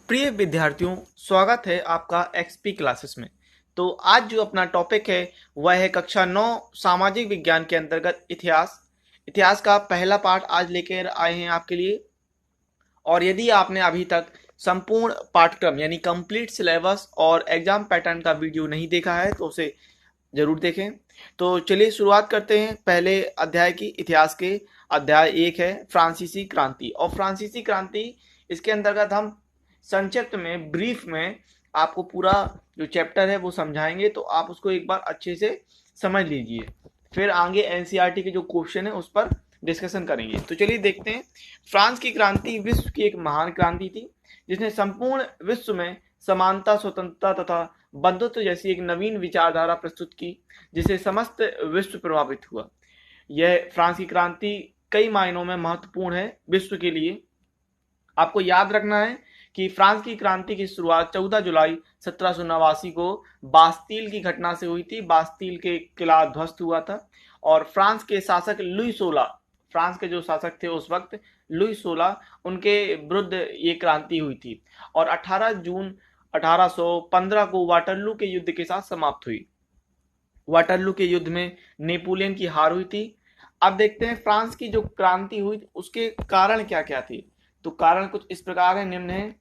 प्रिय विद्यार्थियों, स्वागत है आपका एक्सपी क्लासेस में। तो आज जो अपना टॉपिक है वह है कक्षा 9 सामाजिक विज्ञान के अंतर्गत इतिहास। इतिहास का पहला पाठ आज लेकर आए हैं आपके लिए। और यदि आपने अभी तक संपूर्ण पाठ्यक्रम यानी कंप्लीट सिलेबस और एग्जाम पैटर्न का वीडियो नहीं देखा है तो उसे जरूर देखें। तो चलिए शुरुआत करते हैं पहले अध्याय की। इतिहास के अध्याय 1 है फ्रांसीसी क्रांति। और फ्रांसीसी क्रांति इसके अंतर्गत हम संक्षिप्त में ब्रीफ में आपको पूरा जो चैप्टर है वो समझाएंगे, तो आप उसको एक बार अच्छे से समझ लीजिए। फिर आगे एनसीईआरटी के जो क्वेश्चन है उस पर डिस्कशन करेंगे। तो चलिए देखते हैं। फ्रांस की क्रांति विश्व की एक महान क्रांति थी जिसने संपूर्ण विश्व में समानता, स्वतंत्रता तथा बंधुत्व जैसी एक नवीन विचारधारा प्रस्तुत की, जिसे समस्त विश्व प्रभावित हुआ। यह फ्रांस की क्रांति कई मायनों में महत्वपूर्ण है विश्व के लिए। आपको याद रखना है कि फ्रांस की क्रांति की शुरुआत 14 जुलाई 1789 को बास्तील की घटना से हुई थी। बास्तील के किला ध्वस्त हुआ था और फ्रांस के शासक लुई 16, फ्रांस के जो शासक थे उस वक्त लुई 16, उनके विरुद्ध ये क्रांति हुई थी और 18 जून 1815 को वाटरलू के युद्ध के साथ समाप्त हुई। वाटरलू के युद्ध में नेपोलियन की हार हुई थी। अब देखते हैं फ्रांस की जो क्रांति हुई उसके कारण क्या क्या थे। तो कारण कुछ इस प्रकार है, निम्न है।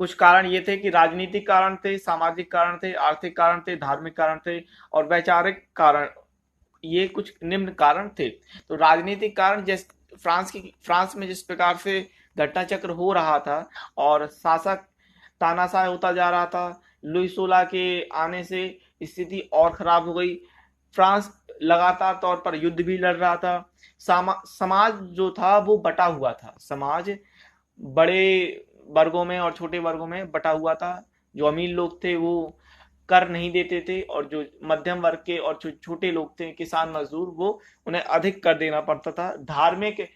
कुछ कारण ये थे कि राजनीतिक कारण थे, सामाजिक कारण थे, आर्थिक कारण थे, धार्मिक कारण थे और वैचारिक कारण। ये कुछ निम्न कारण थे। तो राजनीतिक कारण, जैसे फ्रांस में जिस प्रकार से घटना चक्र हो रहा था और शासक तानाशाह होता जा रहा था, लुई 16 के आने से स्थिति और खराब हो गई। फ्रांस लगातार तौर पर युद्ध भी लड़ रहा था। समाज जो था वो बटा हुआ था। समाज बड़े वर्गों में और छोटे वर्गों में बटा हुआ था। जो अमीर लोग थे वो कर नहीं देते थे और जो मध्यम वर्ग के और छोटे लोग थे, किसान मजदूर, वो उन्हें अधिक कर देना पड़ता था। धार्मिक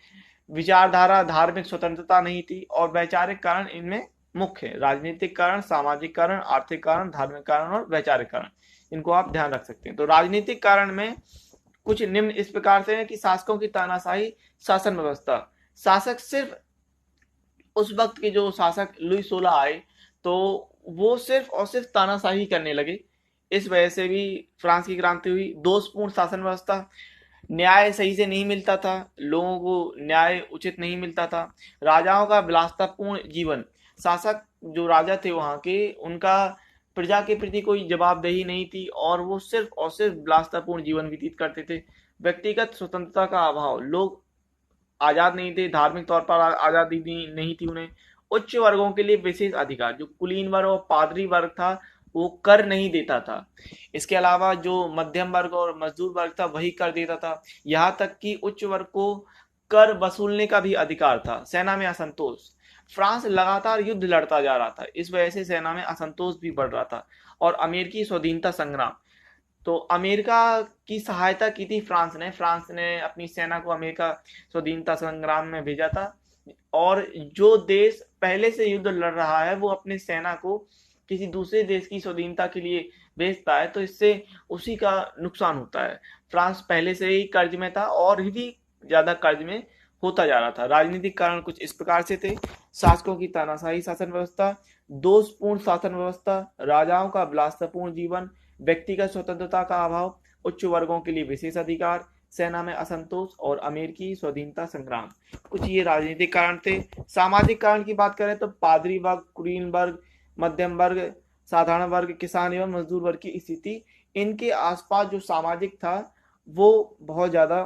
विचारधारा, धार्मिक स्वतंत्रता नहीं थी। और वैचारिक कारण इनमें मुख्य है। राजनीतिक कारण, सामाजिक कारण, आर्थिक कारण, धार्मिक कारण और वैचारिक कारण, इनको आप ध्यान रख सकते हैं। तो राजनीतिक कारण में कुछ निम्न इस प्रकार से है कि शासकों की तानाशाही शासन व्यवस्था। शासक सिर्फ उस वक्त के जो शासक लुई 16 आए तो वो सिर्फ और सिर्फ तानाशाही करने लगे। इस वजह से भी फ्रांस की क्रांति हुई। दोषपूर्ण शासन व्यवस्था, न्याय सही से नहीं मिलता था, लोगों को न्याय उचित नहीं मिलता था। राजाओं का विलासतापूर्ण जीवन, शासक जो राजा थे वहां के, उनका प्रजा के प्रति कोई जवाबदेही नहीं थी और वो सिर्फ और सिर्फ विलासतापूर्ण जीवन व्यतीत करते थे। व्यक्तिगत स्वतंत्रता का अभाव, लोग आजाद नहीं थे, धार्मिक तौर पर आजादी नहीं थी उन्हें। उच्च वर्गों के लिए विशेष अधिकार, जो कुलीन वर्ग और पादरी वर्ग था वो कर नहीं देता था। इसके अलावा जो मध्यम वर्ग और मजदूर वर्ग था वही कर देता था। यहाँ तक कि उच्च वर्ग को कर वसूलने का भी अधिकार था। सेना में असंतोष, फ्रांस लगातार युद्ध लड़ता जा रहा था, इस वजह से सेना में असंतोष भी बढ़ रहा था। और अमेरिकी स्वाधीनता संग्राम, तो अमेरिका की सहायता की थी फ्रांस ने अपनी सेना को अमेरिका स्वाधीनता संग्राम में भेजा था। और जो देश पहले से युद्ध लड़ रहा है वो अपनी सेना को किसी दूसरे देश की स्वाधीनता के लिए भेजता है तो इससे उसी का नुकसान होता है। फ्रांस पहले से ही कर्ज में था और भी ज्यादा कर्ज में होता जा रहा था। राजनीतिक कारण कुछ इस प्रकार से थे। शासकों की तानाशाही शासन व्यवस्था, दोषपूर्ण शासन व्यवस्था, राजाओं का विलासपूर्ण जीवन, व्यक्तिगत स्वतंत्रता का अभाव, उच्च वर्गों के लिए विशेष अधिकार, सेना में असंतोष और अमेरिकी स्वाधीनता संग्राम, कुछ ये राजनीतिक कारण थे। सामाजिक कारण की बात करें तो पादरी वर्ग, कुलीन वर्ग, मध्यम वर्ग, साधारण वर्ग, किसान एवं मजदूर वर्ग की स्थिति, इनके आसपास जो सामाजिक था वो बहुत ज्यादा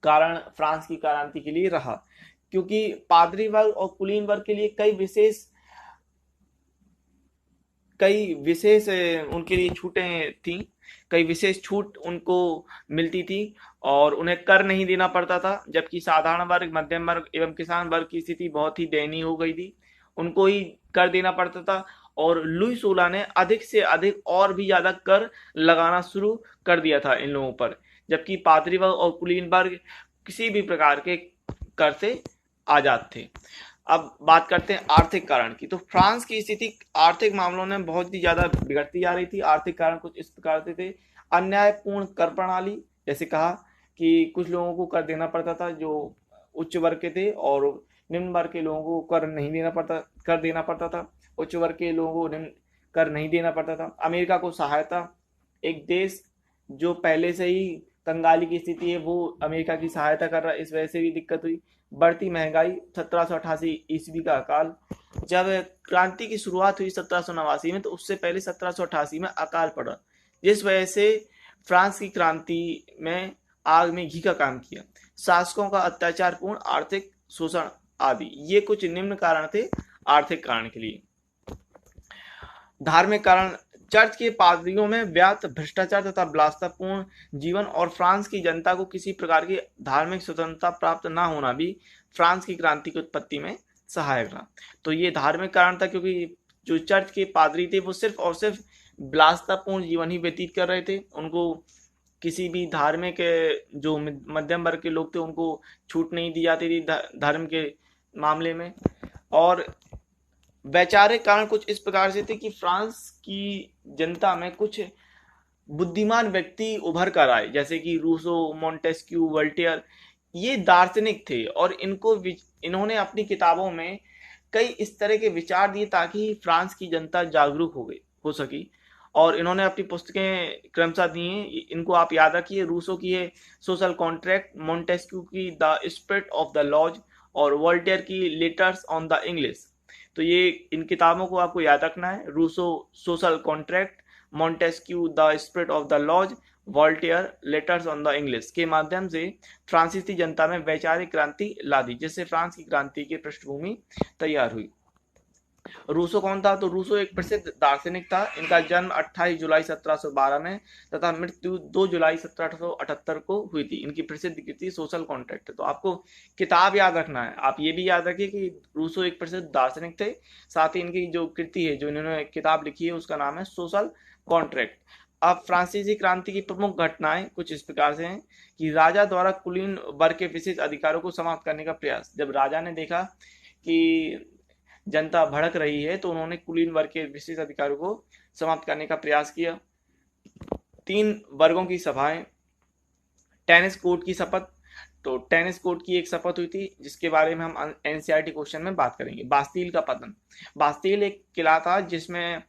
कारण फ्रांस की क्रांति के लिए रहा। क्योंकि पादरी वर्ग और कुलीन वर्ग के लिए कई विशेष उनके लिए छूटें थी, कई विशेष छूट उनको मिलती थी और उन्हें कर नहीं देना पड़ता था। जबकि साधारण वर्ग, मध्यम वर्ग एवं किसान वर्ग की स्थिति बहुत ही दयनीय हो गई थी, उनको ही कर देना पड़ता था। और लुई 16 ने अधिक से अधिक और भी ज्यादा कर लगाना शुरू कर दिया था इन लोगों पर। जबकि पादरी वर्ग और कुलीन वर्ग किसी भी प्रकार के कर से आजाद थे। अब बात करते हैं आर्थिक कारण की। तो फ्रांस की स्थिति आर्थिक मामलों में बहुत ही ज्यादा बिगड़ती जा रही थी। आर्थिक कारण कुछ इस प्रकार से थे। अन्यायपूर्ण कर प्रणाली, जैसे कहा कि कुछ लोगों को कर देना पड़ता था जो उच्च वर्ग के थे और निम्न वर्ग के लोगों को कर देना पड़ता था। उच्च वर्ग के लोगों को निम्न कर नहीं देना पड़ता था। अमेरिका को सहायता, एक देश जो पहले से ही कंगाली की स्थिति है वो अमेरिका की सहायता कर रहा है, इस वजह से भी दिक्कत हुई। बढ़ती महंगाई, 1788 ईस्वी का अकाल। जब क्रांति की शुरुआत हुई 1789 में, तो उससे पहले 1788 में अकाल पड़ा, जिस वजह से फ्रांस की क्रांति में आग में घी का काम किया। शासकों का अत्याचारपूर्ण आर्थिक शोषण आदि, ये कुछ निम्न कारण थे आर्थिक कारण के लिए। धार्मिक कारण, चर्च के पादरियों में व्याप्त भ्रष्टाचार तथा विलासितापूर्ण जीवन और फ्रांस की जनता को किसी प्रकार की धार्मिक स्वतंत्रता प्राप्त न होना भी फ्रांस की क्रांति की उत्पत्ति में सहायक रहा। तो ये धार्मिक कारण था, क्योंकि जो चर्च के पादरी थे वो सिर्फ और सिर्फ विलासितापूर्ण जीवन ही व्यतीत कर रहे थे। उनको किसी भी धार्मिक, जो मध्यम वर्ग के लोग थे उनको छूट नहीं दी जाती थी धर्म के मामले में। और वैचारिक कारण कुछ इस प्रकार से थे कि फ्रांस की जनता में कुछ बुद्धिमान व्यक्ति उभर कर आए, जैसे कि रूसो, मोंटेस्क्यू, वोल्टेयर। ये दार्शनिक थे और इन्होंने अपनी किताबों में कई इस तरह के विचार दिए ताकि फ्रांस की जनता जागरूक हो सकी। और इन्होंने अपनी पुस्तकें क्रमशः दी हैं, इनको आप याद रखिए। रूसो की है सोशल कॉन्ट्रैक्ट, मोंटेस्क्यू की the spirit of the laws, और वोल्टेयर की लेटर्स ऑन द इंग्लिश। तो ये इन किताबों को आपको याद रखना है। Rousseau social contract, Montesquieu the spirit of the laws, Voltaire letters on the English के माध्यम से फ्रांसीसी जनता में वैचारिक क्रांति ला दी, जिससे फ्रांस की क्रांति की पृष्ठभूमि तैयार हुई। रूसो कौन था? तो रूसो एक प्रसिद्ध दार्शनिक था। इनका जन्म 28 जुलाई 1712 में तथा मृत्यु 2 जुलाई 1778 को हुई थी। इनकी प्रसिद्ध कृति सोशल कॉन्ट्रैक्ट। तो आपको किताब याद रखना है। आप ये भी याद रखिए कि रूसो एक प्रसिद्ध दार्शनिक थे, साथ ही इनकी जो कृति है, जो इन्होंने किताब लिखी है, उसका नाम है सोशल कॉन्ट्रैक्ट। अब फ्रांसीसी क्रांति की प्रमुख घटनाएं कुछ इस प्रकार से हैं कि राजा द्वारा कुलीन वर्ग के विशेष अधिकारों को समाप्त करने का प्रयास। जब राजा ने देखा कि जनता भड़क रही है, तो उन्होंने कुलीन वर्ग के विशेष अधिकारों को समाप्त करने का प्रयास किया। 3 वर्गों की सभाएं, टेनिस कोर्ट की शपथ। तो टेनिस कोर्ट की एक शपथ हुई थी, जिसके बारे में हम एनसीईआरटी क्वेश्चन में बात करेंगे। बास्तील का पतन। बास्तील एक किला था जिसमें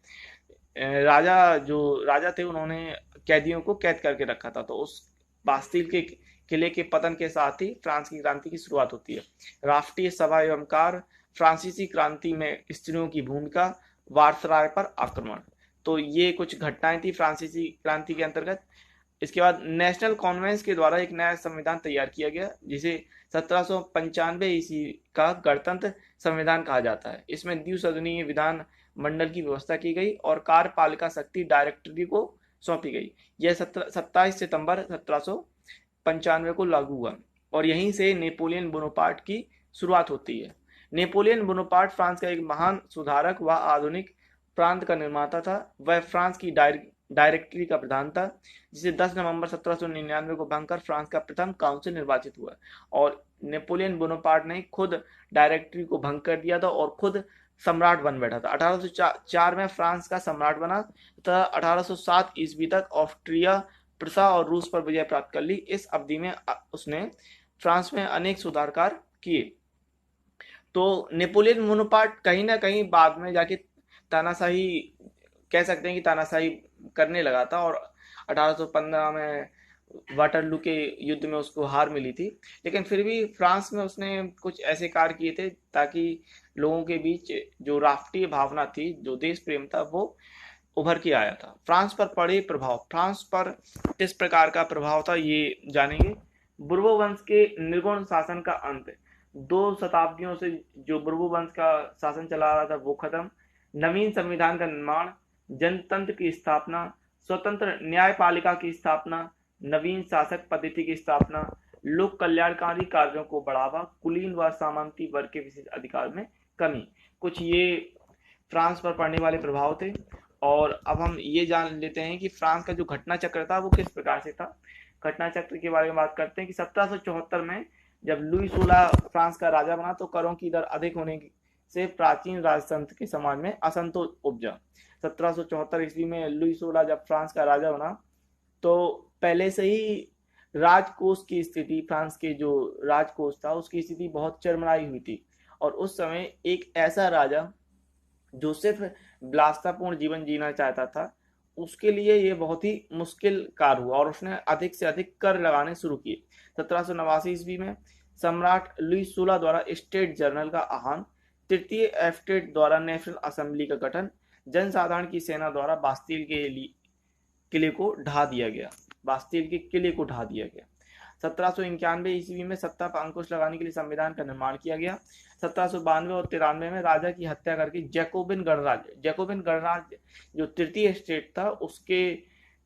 राजा थे, उन्होंने कैदियों को कैद करके रखा था। तो उस बास्तील के किले के पतन के साथ ही फ्रांस की क्रांति की शुरुआत होती है। राष्ट्रीय सभा एवं कार्य, फ्रांसीसी क्रांति में स्त्रियों की भूमिका, वार्सराय पर आक्रमण। तो ये कुछ घटनाएं थी फ्रांसीसी क्रांति के अंतर्गत। इसके बाद नेशनल कॉन्वेंस के द्वारा एक नया संविधान तैयार किया गया, जिसे 1795 ईस्वी का गणतंत्र संविधान कहा जाता है। इसमें द्विसदनीय विधान मंडल की व्यवस्था की गई और कार्यपालिका शक्ति डायरेक्टरी को सौंपी गई। यह 27 सितंबर 1795 को लागू हुआ और यहीं से नेपोलियन बोनापार्ट की शुरुआत होती है। नेपोलियन बोनापार्ट फ्रांस का एक महान सुधारक व आधुनिक प्रांत का निर्माता था। वह फ्रांस की डायरेक्टरी का प्रधान था, जिसे 10 नवंबर 1799 को भंग कर फ्रांस का प्रथम काउंसिल निर्वाचित हुआ। और नेपोलियन बोनापार्ट ने खुद डायरेक्टरी को भंग कर दिया था और खुद सम्राट बन बैठा था। 1804 में फ्रांस का सम्राट बना तथा 1807 ईस्वी तक ऑस्ट्रिया, प्रसा और रूस पर विजय प्राप्त कर ली। इस अवधि में उसने फ्रांस में अनेक सुधार कार्य किए। तो नेपोलियन बोनापार्ट कहीं ना कहीं बाद में जाके तानाशाही, कह सकते हैं कि तानाशाही करने लगा था, और 1815 में वाटरलू के युद्ध में उसको हार मिली थी। लेकिन फिर भी फ्रांस में उसने कुछ ऐसे कार्य किए थे ताकि लोगों के बीच जो राष्ट्रीय भावना थी, जो देश प्रेम था, वो उभर के आया था। फ्रांस पर पड़े प्रभाव। फ्रांस पर किस प्रकार का प्रभाव था, ये जानेंगे। बुर्बो वंश के निर्गुण शासन का अंत। 2 शताब्दियों से जो बुर्बो वंश का शासन चला रहा था वो खत्म। नवीन संविधान का निर्माण, जनतंत्र की स्थापना, स्वतंत्र न्यायपालिका की स्थापना, नवीन शासक पद्धति की स्थापना, लोक कल्याणकारी कार्यों को बढ़ावा, कुलीन व सामंती वर्ग के विशेष अधिकार में कमी। कुछ ये फ्रांस पर पड़ने वाले प्रभाव थे। और अब हम ये जान लेते हैं कि फ्रांस का जो घटना चक्र था वो किस प्रकार से था। घटना चक्र के बारे में बात करते हैं कि 1774 में जब लुई 16 फ्रांस का राजा बना, तो करों की दर अधिक होने से प्राचीन राजतंत्र के समाज में असंतोष उपजा। 1774 ईस्वी में लुई 16 जब फ्रांस का राजा बना, तो पहले से ही राजकोष की स्थिति, फ्रांस के जो राजकोष था उसकी स्थिति बहुत चरमराई हुई थी। और उस समय एक ऐसा राजा जो सिर्फ विलासितापूर्ण जीवन जीना चाहता था, उसके लिए ये बहुत ही मुश्किल कार्य हुआ और उसने अधिक से अधिक कर लगाने शुरू किए। 1789 ईस्वी में सम्राट लुई 16 द्वारा स्टेट जर्नल का आह्वान, तृतीय एस्टेट द्वारा नेशनल असेंबली का गठन, जनसाधारण की सेना द्वारा बास्तील के किले को ढा दिया गया। बास्तील के किले को ढा दिया गया। 1791 ईस्वी में सत्ता पर अंकुश लगाने के लिए संविधान का निर्माण किया गया। 1792 और 93 में राजा की हत्या करके जैकोबिन गणराज्य जो तृतीय स्टेट था उसके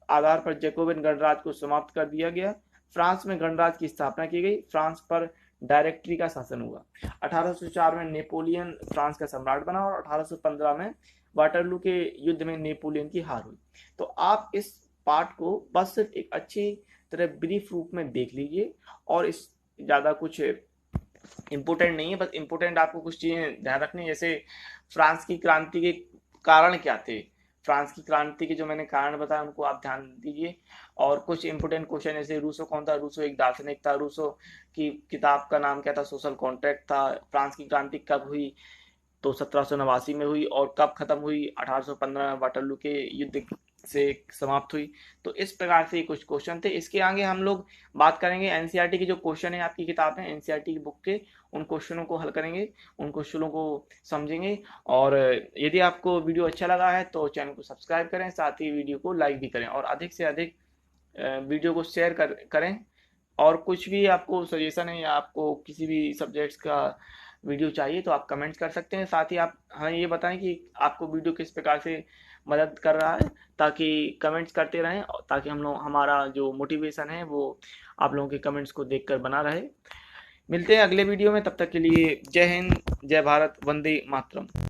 आधार पर जैकोबिन गणराज्य को समाप्त कर दिया गया। फ्रांस में गणराज्य की स्थापना की गई। फ्रांस पर डायरेक्टरी का शासन हुआ। 1804 में नेपोलियन फ्रांस का सम्राट बना और 1815 में वाटरलू के युद्ध में नेपोलियन की हार हुई। तो आप इस पार्ट को बस सिर्फ एक अच्छी तरह ब्रीफ रूप में देख लीजिए और इस ज़्यादा कुछ इम्पोर्टेंट नहीं है, बस इम्पोर्टेंट आपको कुछ चीज़ें ध्यान रखनी है, जैसे फ्रांस की क्रांति के कारण क्या थे। फ्रांस की क्रांति के जो मैंने कारण बताया उनको आप ध्यान दीजिए। और कुछ इंपोर्टेंट क्वेश्चन जैसे रूसो कौन था। रूसो एक दार्शनिक था। रूसो की किताब का नाम क्या था, सोशल कॉन्ट्रैक्ट था। फ्रांस की क्रांति कब हुई, तो 1789 में हुई। और कब खत्म हुई, 1815 में वाटरलू के युद्ध से समाप्त हुई। तो इस प्रकार से कुछ क्वेश्चन थे। इसके आगे हम लोग बात करेंगे एनसीईआरटी के जो क्वेश्चन है आपकी किताब में, एनसीईआरटी की बुक के, उन क्वेश्चनों को हल करेंगे, उन क्वेश्चनों को समझेंगे। और यदि आपको वीडियो अच्छा लगा है तो चैनल को सब्सक्राइब करें, साथ ही वीडियो को लाइक भी करें और अधिक से अधिक वीडियो को शेयर करें। और कुछ भी आपको सजेशन है या आपको किसी भी सब्जेक्ट्स का वीडियो चाहिए तो आप कमेंट्स कर सकते हैं। साथ ही आप हमें ये बताएं कि आपको वीडियो किस प्रकार से मदद कर रहा है, ताकि कमेंट्स करते रहें ताकि हम लोग हमारा जो मोटिवेशन है वो आप लोगों के कमेंट्स को देखकर बना रहे। मिलते हैं अगले वीडियो में, तब तक के लिए जय हिंद, जय भारत, वंदे मातरम।